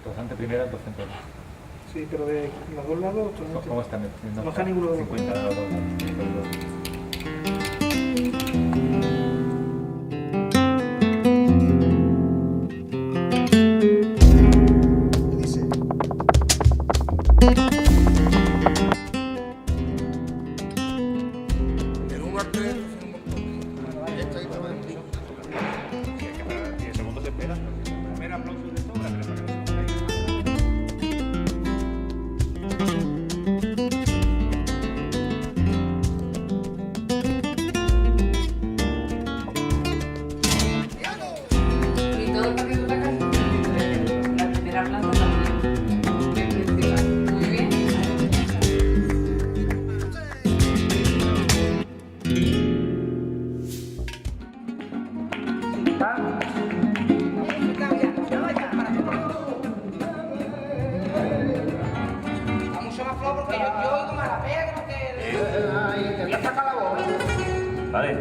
Torrente primera, 200 euros. Sí, pero de los dos lados... ¿Cómo están? No está ninguno de los 50 euros. Vale.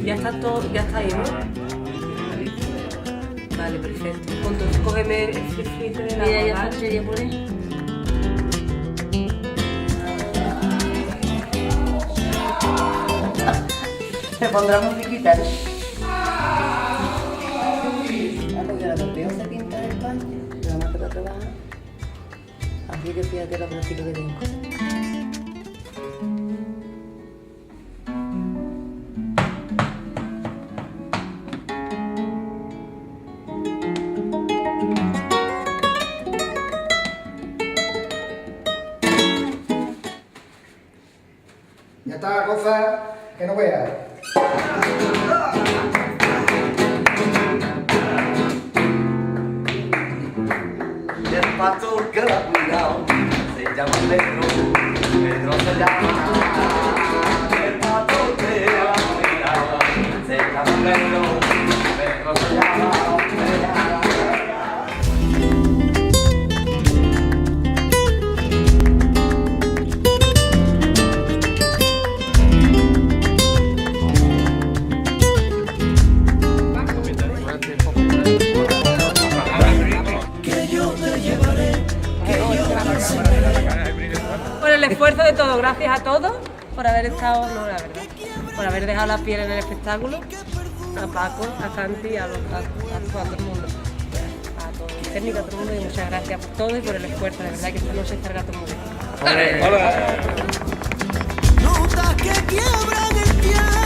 Ya está todo, ya está ahí, ¿no? Vale, perfecto. Entonces cógeme el filtro de la Mira, ya sería por ahí. Se pondrá musiquita. Porque la tortilla se pinta de España, la más que la trabaja. Así que fíjate lo tranquilo que tengo. Ya está, cosa que no veas. El pato que la ha cuidado se llama Pedro, Pedro se llama. El pato que la ha cuidado se llama Pedro, Pedro se llama. Por el esfuerzo de todos, gracias a todos por haber estado, no la verdad, por haber dejado la piel en el espectáculo, a Paco, a Santi, a todo el mundo, a todo el técnico, a todo el mundo, y muchas gracias por todo y por el esfuerzo, de verdad que esta noche está el gato muy bien. ¡Hola! Notas que quiebran el tiempo.